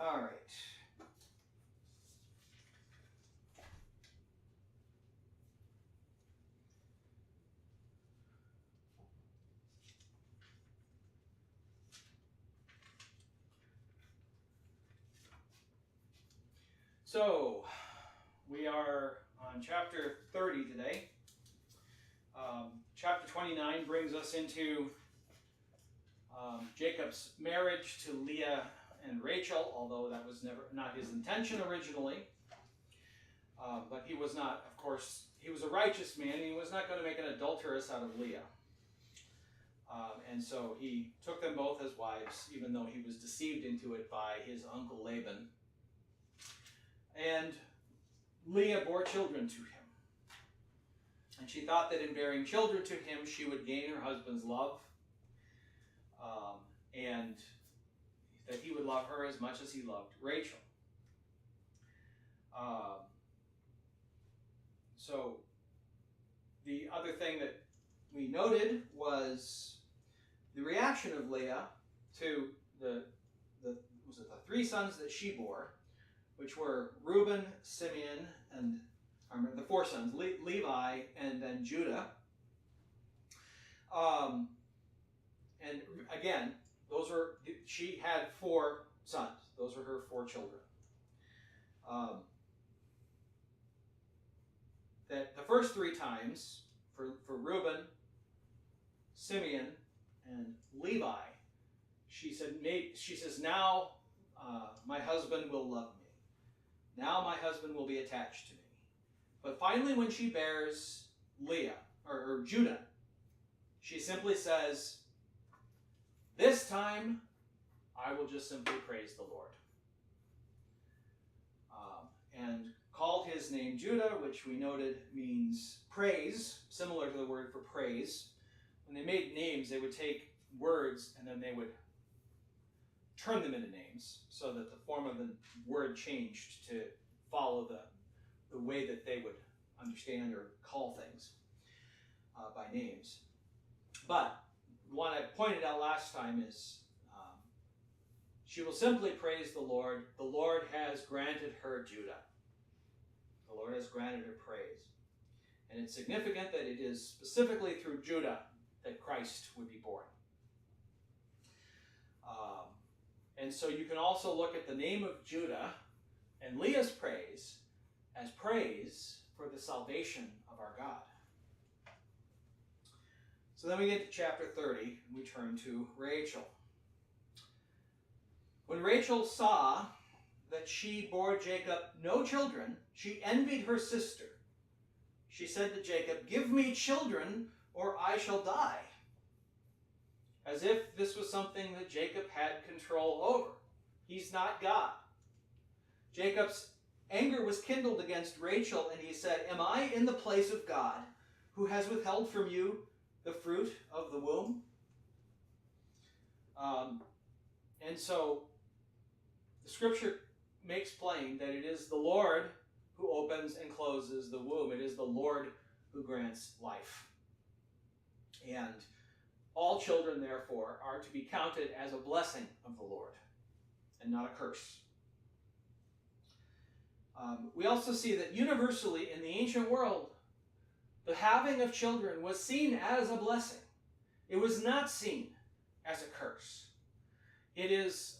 All right. So, we are on chapter 30 today. Chapter 29 brings us into Jacob's marriage to Leah and Rachel, although that was not his intention originally. But he was not, of course, he was a righteous man. He was not going to make an adulteress out of Leah. And so he took them both as wives, even though he was deceived into it by his uncle Laban. And Leah bore children to him. And she thought that in bearing children to him, she would gain her husband's love, and that he would love her as much as he loved Rachel. So the other thing that we noted was the reaction of Leah to the three sons that she bore, which were Reuben, Simeon, and the four sons, Levi, and then Judah. And again, she had four sons. Those were her four children. That the first three times for Reuben, Simeon, and Levi, she says, now my husband will love me. Now my husband will be attached to me. But finally, when she bears Leah, or Judah, she simply says, this time I will just simply praise the Lord. And called his name Judah, which we noted means praise, similar to the word for praise. When they made names, they would take words and then they would turn them into names so that the form of the word changed to follow the way that they would understand or call things by names. But one I pointed out last time is she will simply praise the Lord. The Lord has granted her Judah. The Lord has granted her praise. And it's significant that it is specifically through Judah that Christ would be born. And so you can also look at the name of Judah and Leah's praise as praise for the salvation of our God. So then we get to chapter 30, and we turn to Rachel. When Rachel saw that she bore Jacob no children, she envied her sister. She said to Jacob, give me children, or I shall die. As if this was something that Jacob had control over. He's not God. Jacob's anger was kindled against Rachel, and he said, am I in the place of God, who has withheld from you the fruit of the womb? And so the scripture makes plain that it is the Lord who opens and closes the womb. It is the Lord who grants life. And all children, therefore, are to be counted as a blessing of the Lord and not a curse. We also see that universally in the ancient world, the having of children was seen as a blessing. It was not seen as a curse. It is,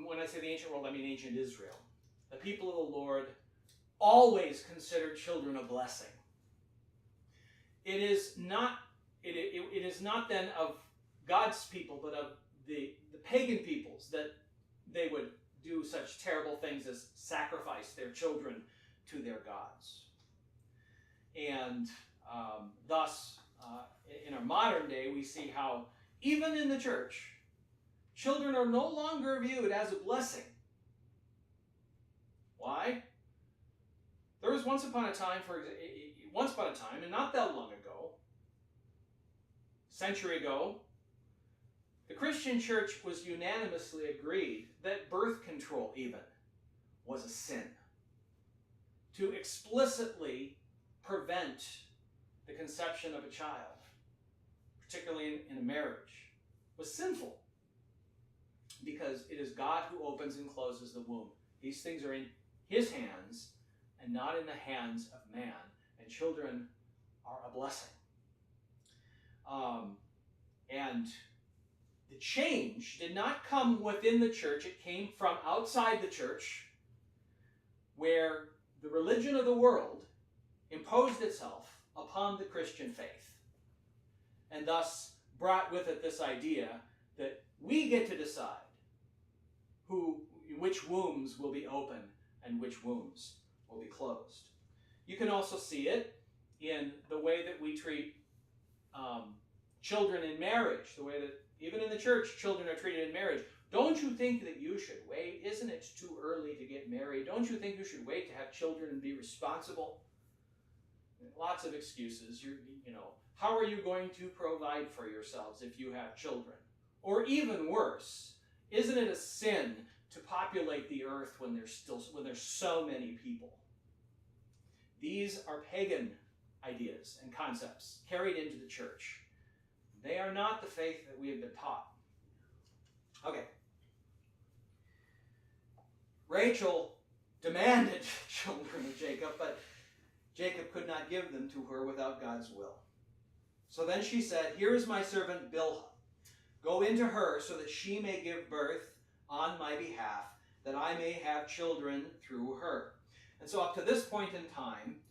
when I say the ancient world, I mean ancient Israel. The people of the Lord always considered children a blessing. It is not then of God's people, but of the pagan peoples that they would do such terrible things as sacrifice their children to their gods. And thus, in our modern day, we see how even in the church, children are no longer viewed as a blessing. Why? There was once upon a time, and not that long ago, century ago, the Christian church was unanimously agreed that birth control even was a sin. To explicitly prevent the conception of a child, particularly in a marriage, was sinful. because it is God who opens and closes the womb. These things are in his hands and not in the hands of man. And children are a blessing. And the change did not come within the church. It came from outside the church, where the religion of the world imposed itself upon the Christian faith, and thus brought with it this idea that we get to decide which wombs will be open and which wombs will be closed. You can also see it in the way that we treat children in marriage, the way that even in the church children are treated in marriage. Don't you think that you should wait? Isn't it too early to get married? Don't you think you should wait to have children and be responsible? Lots of excuses. How are you going to provide for yourselves if you have children? Or even worse, isn't it a sin to populate the earth when there's so many people? These are pagan ideas and concepts carried into the church. They are not the faith that we have been taught. Okay. Rachel demanded children of Jacob, but Jacob could not give them to her without God's will. So then she said, "Here is my servant Bilhah. Go into her so that she may give birth on my behalf, that I may have children through her." And so up to this point in time,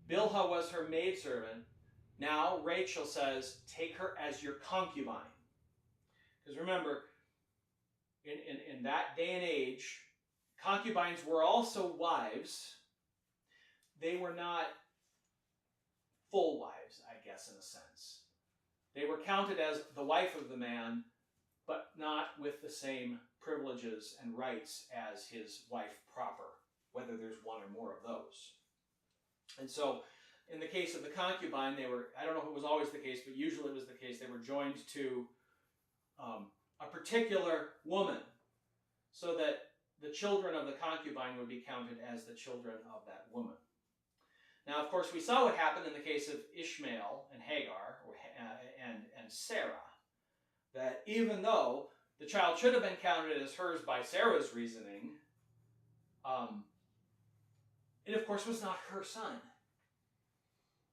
Bilhah was her maidservant. Now Rachel says, take her as your concubine. Because remember, in that day and age, concubines were also wives. They were not full wives, I guess, in a sense. They were counted as the wife of the man, but not with the same privileges and rights as his wife proper, whether there's one or more of those. And so, in the case of the concubine, they were, I don't know if it was always the case, but usually it was the case, they were joined to a particular woman, so that the children of the concubine would be counted as the children of that woman. Now, of course, we saw what happened in the case of Ishmael and Hagar, and Sarah, that even though the child should have been counted as hers by Sarah's reasoning, it, of course, was not her son.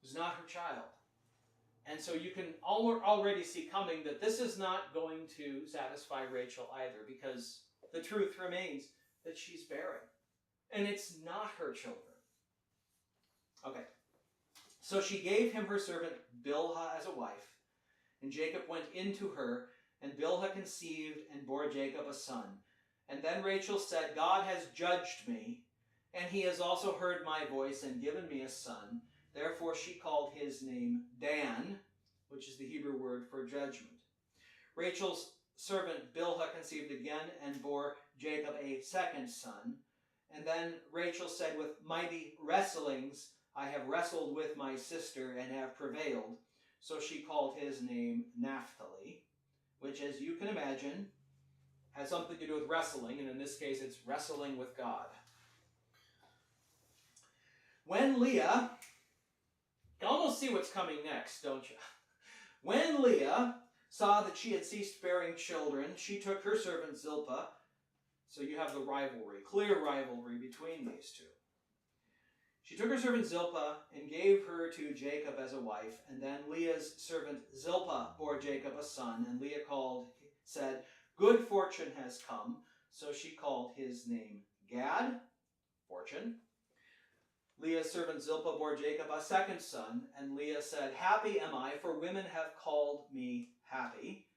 It was not her child. And so you can already see coming that this is not going to satisfy Rachel either, because the truth remains that she's barren. And it's not her children. Okay. So she gave him her servant Bilhah as a wife, and Jacob went into her, and Bilhah conceived and bore Jacob a son. And then Rachel said, "God has judged me, and he has also heard my voice and given me a son." Therefore she called his name Dan, which is the Hebrew word for judgment. Rachel's servant Bilhah conceived again and bore Jacob a second son. And then Rachel said, "With mighty wrestlings I have wrestled with my sister and have prevailed." So she called his name Naphtali, which, as you can imagine, has something to do with wrestling, and in this case it's wrestling with God. When Leah, you can almost see what's coming next, don't you? When Leah saw that she had ceased bearing children, she took her servant Zilpah. So you have the rivalry, clear rivalry between these two. She took her servant Zilpah and gave her to Jacob as a wife, and then Leah's servant Zilpah bore Jacob a son, and Leah said, "Good fortune has come." So she called his name Gad, fortune. Leah's servant Zilpah bore Jacob a second son, and Leah said, "Happy am I, for women have called me happy,"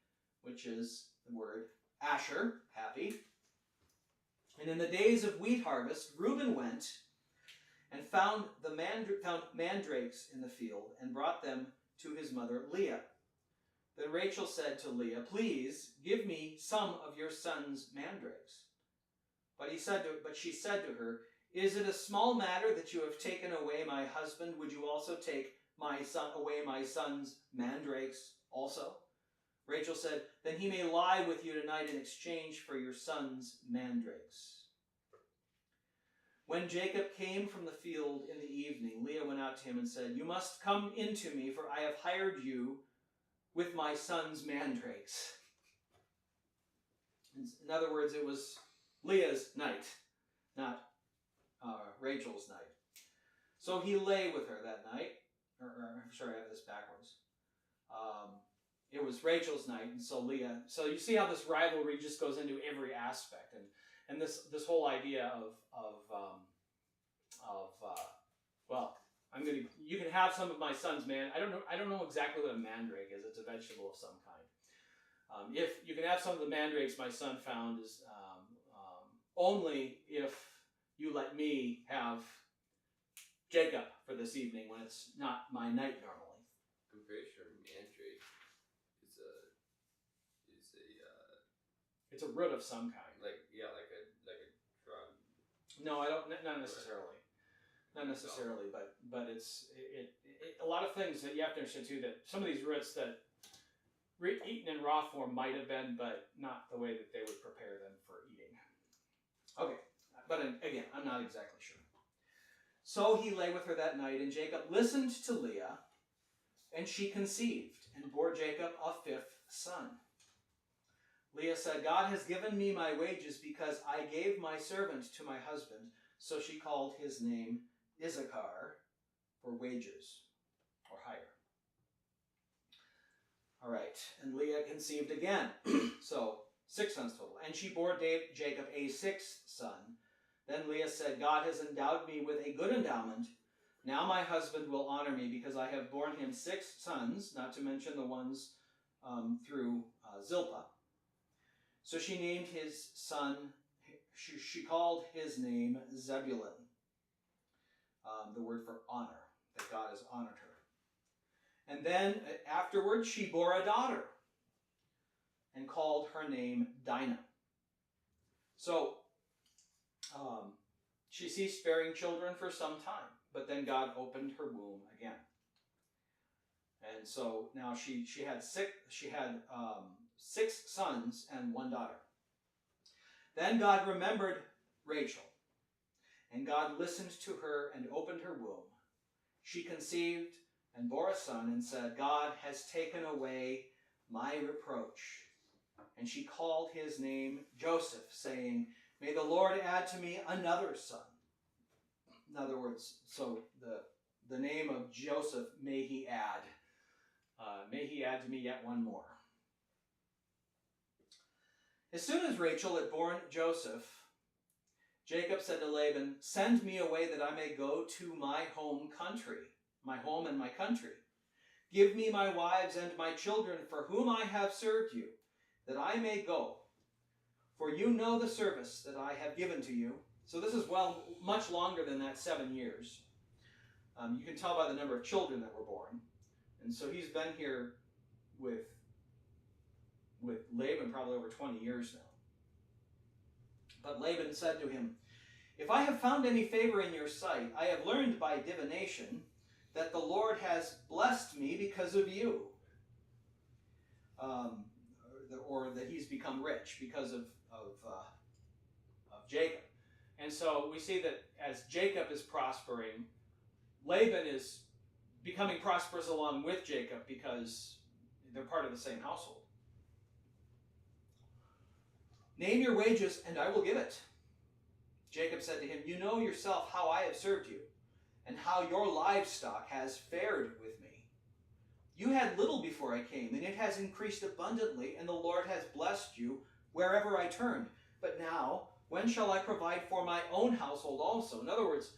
which is the word Asher, happy. And in the days of wheat harvest, Reuben went and found mandrakes in the field and brought them to his mother Leah. Then Rachel said to Leah, "Please give me some of your son's mandrakes." But she said to her, "Is it a small matter that you have taken away my husband? Would you also take away my son's mandrakes also?" Rachel said, "Then he may lie with you tonight in exchange for your son's mandrakes." When Jacob came from the field in the evening, Leah went out to him and said, "You must come into me, for I have hired you with my son's mandrakes." In other words, it was Leah's night, not Rachel's night. So he lay with her that night. I'm sorry, I have this backwards. It was Rachel's night, and so Leah. So you see how this rivalry just goes into every aspect, and this whole idea well, you can have some of my son's man. I don't know exactly what a mandrake is. It's a vegetable of some kind. If you can have some of the mandrakes my son found is only if you let me have Jacob for this evening when it's not my night normally. I'm pretty sure mandrake it's a root of some kind. Like a drug. No, I don't. Not necessarily. Not necessarily, but it's a lot of things that you have to understand too. That some of these roots that eaten in raw form might have been, but not the way that they would prepare them for eating. Okay, but again, I'm not exactly sure. So he lay with her that night, and Jacob listened to Leah, and she conceived and bore Jacob a fifth son. Leah said, God has given me my wages because I gave my servant to my husband. So she called his name Issachar, for wages or hire. All right, and Leah conceived again. So 6 sons total. And she bore Jacob a sixth son. Then Leah said, God has endowed me with a good endowment. Now my husband will honor me because I have borne him 6 sons, not to mention the ones through Zilpah. So she named his son, she called his name Zebulun, the word for honor, that God has honored her. And then afterwards she bore a daughter and called her name Dinah. So she ceased bearing children for some time, but then God opened her womb again. And so now she had 6 sons and 1 daughter. Then God remembered Rachel, and God listened to her and opened her womb. She conceived and bore a son and said, God has taken away my reproach. And she called his name Joseph, saying, may the Lord add to me another son. In other words, so the name of Joseph, may he add. May he add to me yet one more. As soon as Rachel had borne Joseph, Jacob said to Laban, send me away that I may go to my home and my country. Give me my wives and my children for whom I have served you, that I may go. For you know the service that I have given to you. So this is much longer than that 7 years. You can tell by the number of children that were born. And so he's been here with Laban probably over 20 years now. But Laban said to him, if I have found any favor in your sight, I have learned by divination that the Lord has blessed me because of you. Or that he's become rich because of Jacob. And so we see that as Jacob is prospering, Laban is becoming prosperous along with Jacob because they're part of the same household. Name your wages and I will give it. Jacob said to him, you know yourself how I have served you and how your livestock has fared with me. You had little before I came, and it has increased abundantly, and the Lord has blessed you wherever I turned. But now, when shall I provide for my own household also? In other words,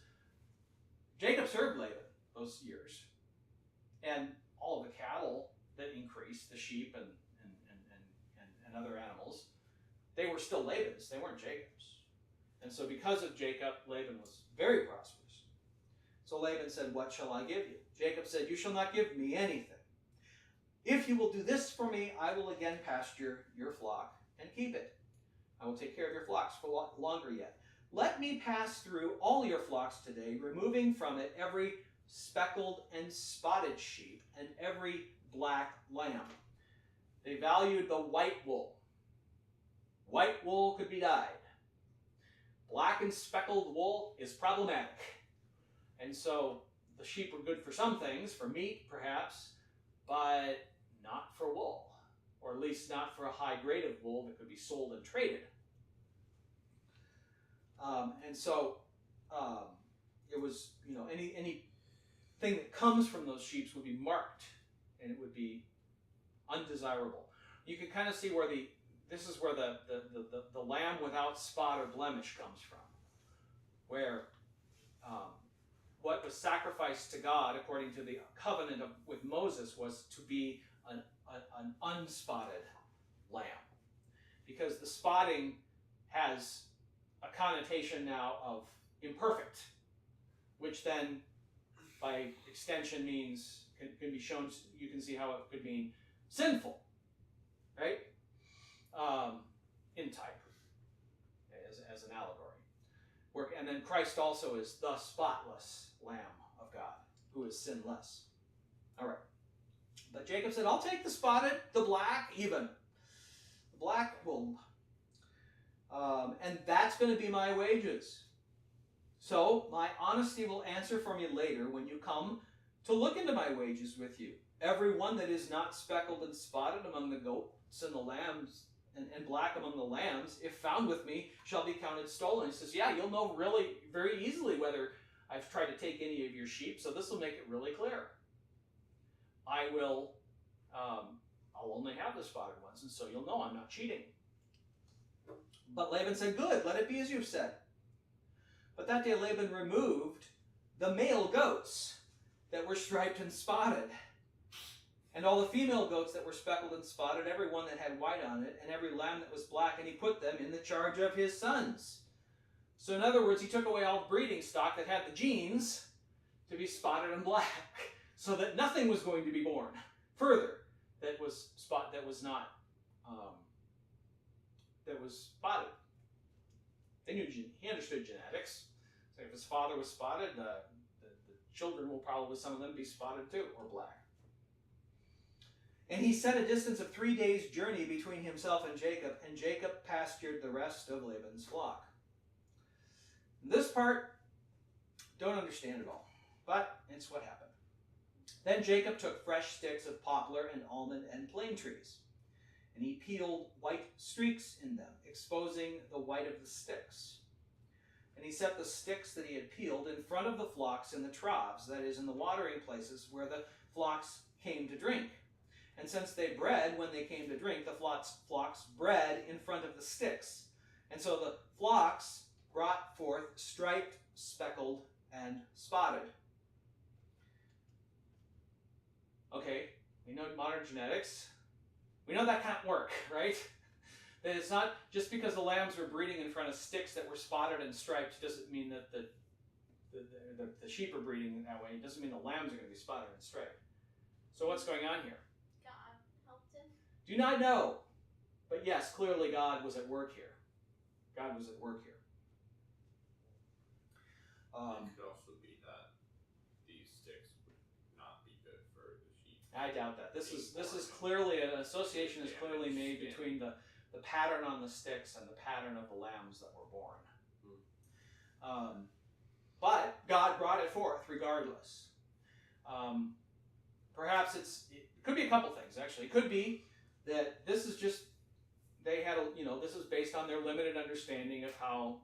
Jacob served Laban those years. And all of the cattle that increased, the sheep and other animals, they were still Laban's. They weren't Jacob's. And so because of Jacob, Laban was very prosperous. So Laban said, what shall I give you? Jacob said, you shall not give me anything. If you will do this for me, I will again pasture your flock and keep it. I will take care of your flocks for longer yet. Let me pass through all your flocks today, removing from it every speckled and spotted sheep and every black lamb. They valued the white wool. White wool could be dyed. Black and speckled wool is problematic. And so the sheep were good for some things, for meat perhaps, but not for wool or at least not for a high grade of wool that could be sold and traded. And so it was, anything that comes from those sheep would be marked, and it would be undesirable. You can kind of see where this is where the lamb without spot or blemish comes from, where what was sacrificed to God according to the covenant with Moses was to be an unspotted lamb, because the spotting has a connotation now of imperfect, which then by extension means can be shown. You can see how it could mean sinful, right? In type, as an allegory. And then Christ also is the spotless Lamb of God, who is sinless. All right. But Jacob said, I'll take the spotted, the black, even. The black wool. And that's going to be my wages. So my honesty will answer for me later when you come to look into my wages with you. Every one that is not speckled and spotted among the goats and the lambs, and black among the lambs, if found with me, shall be counted stolen. He says, yeah, you'll know really very easily whether I've tried to take any of your sheep, so this will make it really clear. I'll only have the spotted ones, and so you'll know I'm not cheating. But Laban said, good, let it be as you've said. But that day Laban removed the male goats that were striped and spotted, and all the female goats that were speckled and spotted, every one that had white on it, and every lamb that was black, and he put them in the charge of his sons. So in other words, he took away all the breeding stock that had the genes to be spotted and black, so that nothing was going to be born further that was spotted. He understood genetics. So if his father was spotted, the children will probably, some of them, be spotted too, or black. And he set a distance of 3 days' journey between himself and Jacob pastured the rest of Laban's flock. This part, don't understand at all, but it's what happened. Then Jacob took fresh sticks of poplar and almond and plane trees, and he peeled white streaks in them, exposing the white of the sticks. And he set the sticks that he had peeled in front of the flocks in the troughs, that is, in the watering places where the flocks came to drink. And since they bred when they came to drink, the flocks bred in front of the sticks. And so the flocks brought forth striped, speckled, and spotted. Okay, we know modern genetics. We know that can't work, right? That it's not just because the lambs were breeding in front of sticks that were spotted and striped doesn't mean that the sheep are breeding that way. It doesn't mean the lambs are going to be spotted and striped. So what's going on here? God helped him. Do not know. But yes, clearly God was at work here. God was at work here. It could also be that these sticks would not be good for the sheep. I doubt that. This is clearly, an association is clearly made between the pattern on the sticks and the pattern of the lambs that were born. But God brought it forth regardless. Perhaps it could be a couple things, actually. It could be that this is just, they had this is based on their limited understanding of how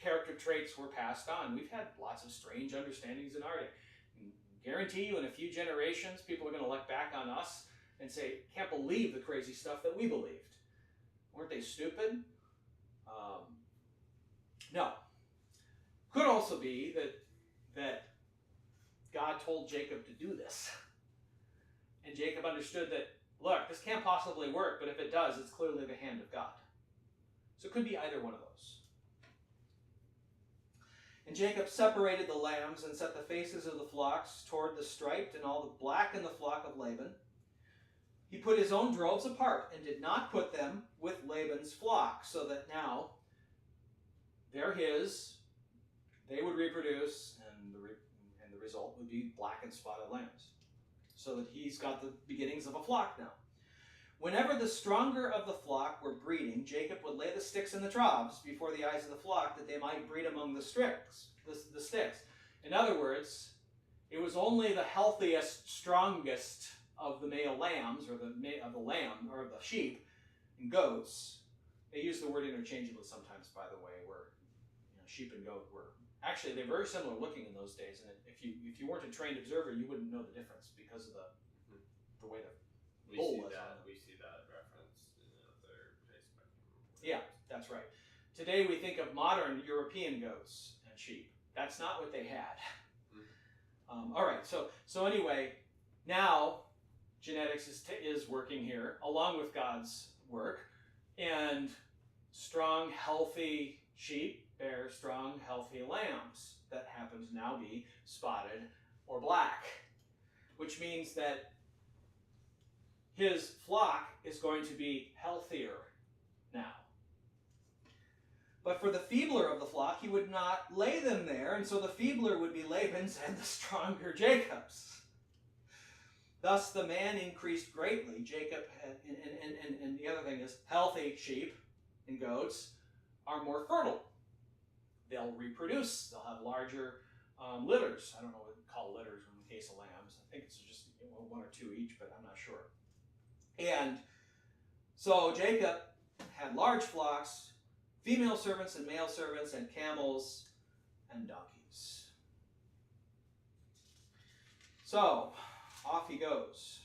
character traits were passed on. We've had lots of strange understandings in our day. Guarantee you in a few generations, people are going to look back on us and say, can't believe the crazy stuff that we believed. Weren't they stupid? No. Could also be that God told Jacob to do this. And Jacob understood that, look, this can't possibly work, but if it does, it's clearly the hand of God. So it could be either one of those. And Jacob separated the lambs and set the faces of the flocks toward the striped and all the black in the flock of Laban. He put his own droves apart and did not put them with Laban's flock, so that now they're his, they would reproduce, and the result would be black and spotted lambs. So that he's got the beginnings of a flock now. Whenever the stronger of the flock were breeding, Jacob would lay the sticks in the troughs before the eyes of the flock, that they might breed among the sticks. In other words, it was only the healthiest, strongest of the male lambs, or of the lamb, or of the sheep and goats. They use the word interchangeably sometimes, by the way, where sheep and goat were actually, they're very similar looking in those days. And if you weren't a trained observer, you wouldn't know the difference because of the way the bull was. We see that reference in another place. Yeah, that's right. Today we think of modern European goats and sheep. That's not what they had. All right. So anyway, now genetics is working here along with God's work, and strong, healthy sheep bear strong, healthy lambs that happen to now be spotted or black, which means that his flock is going to be healthier now. But for the feebler of the flock, he would not lay them there, and so the feebler would be Laban's and the stronger Jacob's. Thus the man increased greatly. Jacob had, and the other thing is, healthy sheep and goats are more fertile. They'll reproduce. They'll have larger litters. I don't know what we call litters in the case of lambs. I think it's just one or two each, but I'm not sure. And so Jacob had large flocks, female servants and male servants, and camels and donkeys. So off he goes.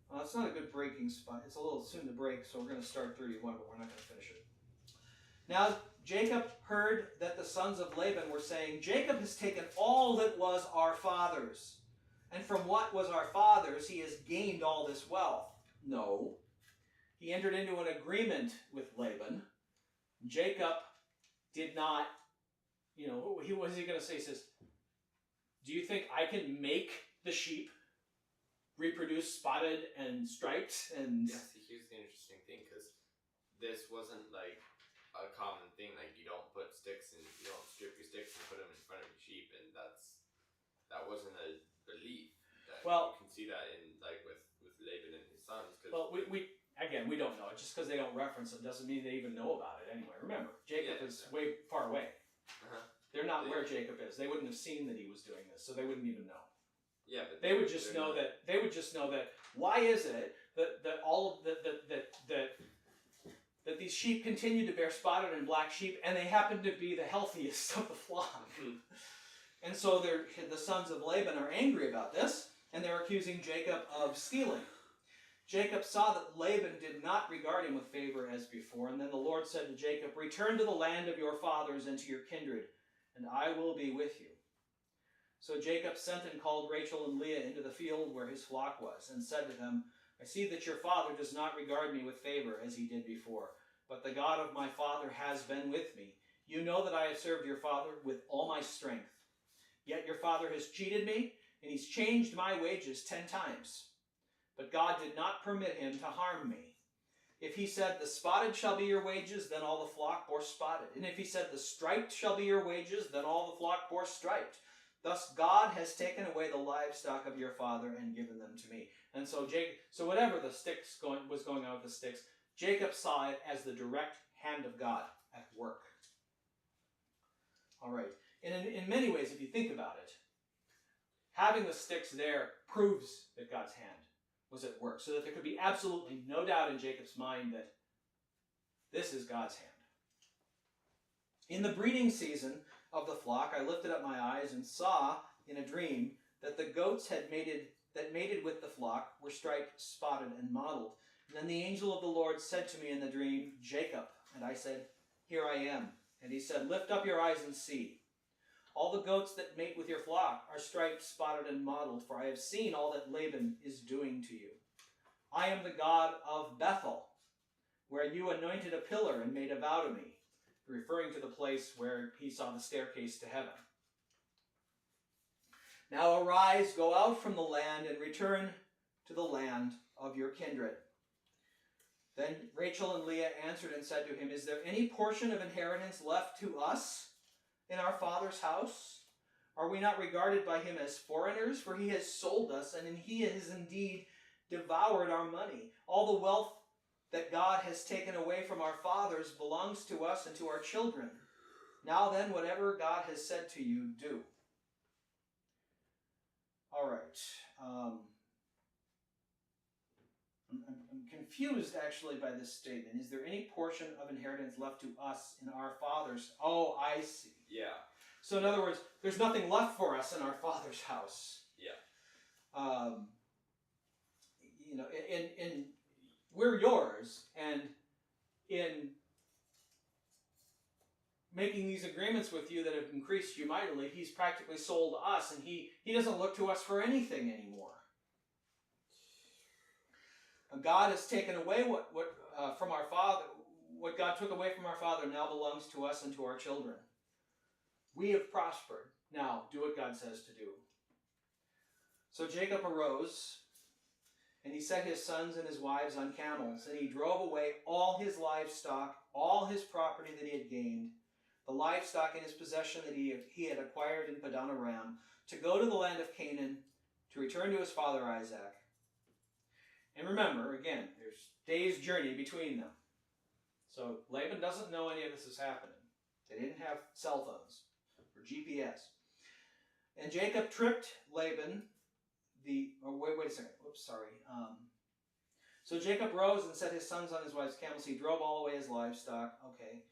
Well, it's not a good breaking spot. It's a little soon to break, so we're going to start 31, but we're not going to finish it. Now Jacob heard that the sons of Laban were saying, Jacob has taken all that was our father's, and from what was our father's he has gained all this wealth. No. He entered into an agreement with Laban. Jacob did not, what was he going to say? He says, do you think I can make the sheep reproduce spotted and striped? And yeah, see, here's the interesting thing, because this wasn't like a common thing. Like, you don't put sticks and you don't strip your sticks and put them in front of your sheep, and that wasn't a belief. You can see that in with Laban and his sons. Well, we don't know. Just because they don't reference it doesn't mean they even know about it anyway. Remember, Jacob is way far away. They're not where Jacob is. They wouldn't have seen that he was doing this, so they wouldn't even know. Yeah, but they would just know that. They would just know that. Why is it that these sheep continue to bear spotted and black sheep, and they happen to be the healthiest of the flock? And so the sons of Laban are angry about this, and they're accusing Jacob of stealing. Jacob saw that Laban did not regard him with favor as before, and then the Lord said to Jacob, return to the land of your fathers and to your kindred, and I will be with you. So Jacob sent and called Rachel and Leah into the field where his flock was, and said to them, I see that your father does not regard me with favor as he did before, but the God of my father has been with me. You know that I have served your father with all my strength. Yet your father has cheated me, and he's changed my wages 10 times. But God did not permit him to harm me. If he said, the spotted shall be your wages, then all the flock bore spotted. And if he said, the striped shall be your wages, then all the flock bore striped. Thus God has taken away the livestock of your father and given them to me. And so whatever the sticks was going on with the sticks, Jacob saw it as the direct hand of God at work. All right. And in many ways, if you think about it, having the sticks there proves that God's hand was at work, so that there could be absolutely no doubt in Jacob's mind that this is God's hand. In the breeding season of the flock, I lifted up my eyes and saw in a dream that the goats that mated with the flock were striped, spotted, and mottled. And then the angel of the Lord said to me in the dream, Jacob. And I said, here I am. And he said, lift up your eyes and see. All the goats that mate with your flock are striped, spotted, and mottled, for I have seen all that Laban is doing to you. I am the God of Bethel, where you anointed a pillar and made a vow to me, referring to the place where he saw the staircase to heaven. Now arise, go out from the land, and return to the land of your kindred. Then Rachel and Leah answered and said to him, is there any portion of inheritance left to us in our father's house? Are we not regarded by him as foreigners? For he has sold us, and he has indeed devoured our money. All the wealth that God has taken away from our fathers belongs to us and to our children. Now then, whatever God has said to you, do. All right. confused actually by this statement. Is there any portion of inheritance left to us in our father's? Oh, I see. Yeah. So in other words, there's nothing left for us in our father's house. Yeah. You know, in we're yours, and in making these agreements with you that have increased you mightily, he's practically sold us, and he doesn't look to us for anything anymore. God has taken away what from our father. What God took away from our father now belongs to us and to our children. We have prospered. Now, do what God says to do. So Jacob arose, and he set his sons and his wives on camels, and he drove away all his livestock, all his property that he had gained, the livestock in his possession that he had acquired in Padan Aram, to go to the land of Canaan, to return to his father Isaac. And remember, again, there's days' journey between them. So Laban doesn't know any of this is happening. They didn't have cell phones or GPS. And Jacob tricked Laban, wait a second. Oops, sorry. So Jacob rose and set his sons on his wife's camels. He drove all away his livestock. Okay.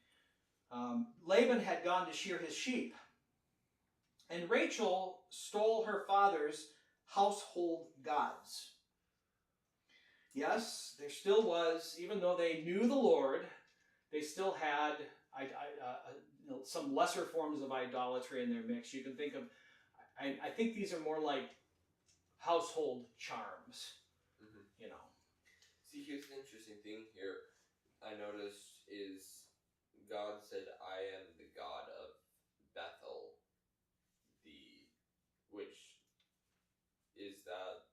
Laban had gone to shear his sheep. And Rachel stole her father's household gods. Yes, there still was, even though they knew the Lord, they still had some lesser forms of idolatry in their mix. You can think of, I think these are more like household charms, you know. See, here's the interesting thing here I noticed is God said, I am the God of Bethel, which is that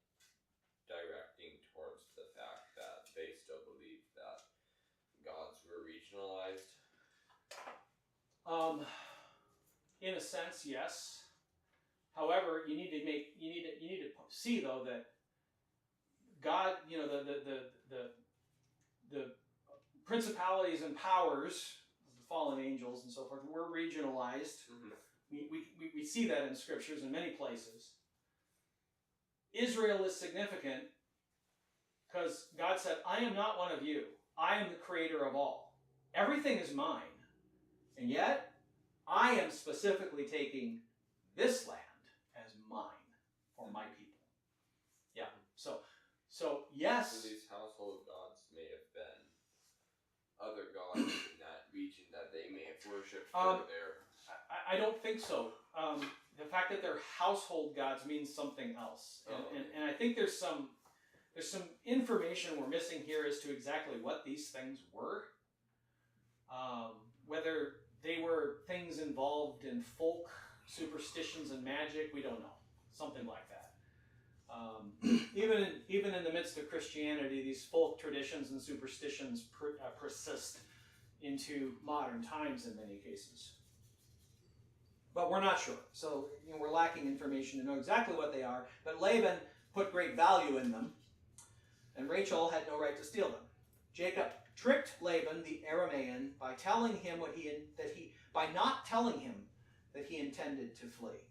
directing towards the fact that they still believe that gods were regionalized? In a sense, yes. However, you need to see though that God, you know, the principalities and powers of the fallen angels and so forth were regionalized. We see that in scriptures in many places. Israel is significant because God said, I am not one of you. I am the creator of all. Everything is mine. And yet, I am specifically taking this land as mine for my people. Yeah. So yes. So these household gods may have been other gods in that region that they may have worshipped for their... I don't think so. The fact that they're household gods means something else. And I think there's some information we're missing here as to exactly what these things were. Whether they were things involved in folk superstitions and magic, we don't know. Something like that. Even in the midst of Christianity, these folk traditions and superstitions persist into modern times in many cases. But we're not sure. So we're lacking information to know exactly what they are. But Laban put great value in them, and Rachel had no right to steal them. Jacob tricked Laban the Aramean by not telling him that he intended to flee.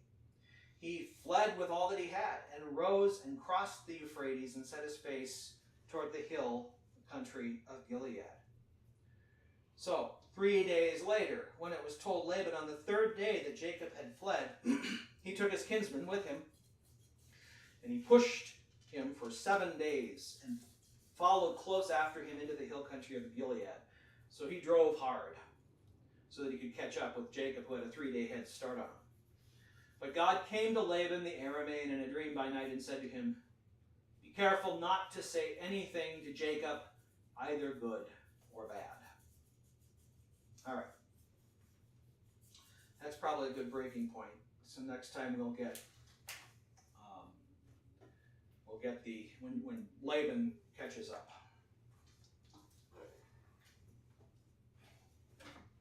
He fled with all that he had and arose and crossed the Euphrates and set his face toward the hill country of Gilead. So 3 days later, when it was told Laban on the third day that Jacob had fled, he took his kinsman with him, and he pushed him for 7 days and followed close after him into the hill country of Gilead. So he drove hard so that he could catch up with Jacob, who had a 3-day head start on him. But God came to Laban the Aramean in a dream by night and said to him, be careful not to say anything to Jacob, either good or bad. All right. That's probably a good breaking point. So next time we'll get when Laban catches up.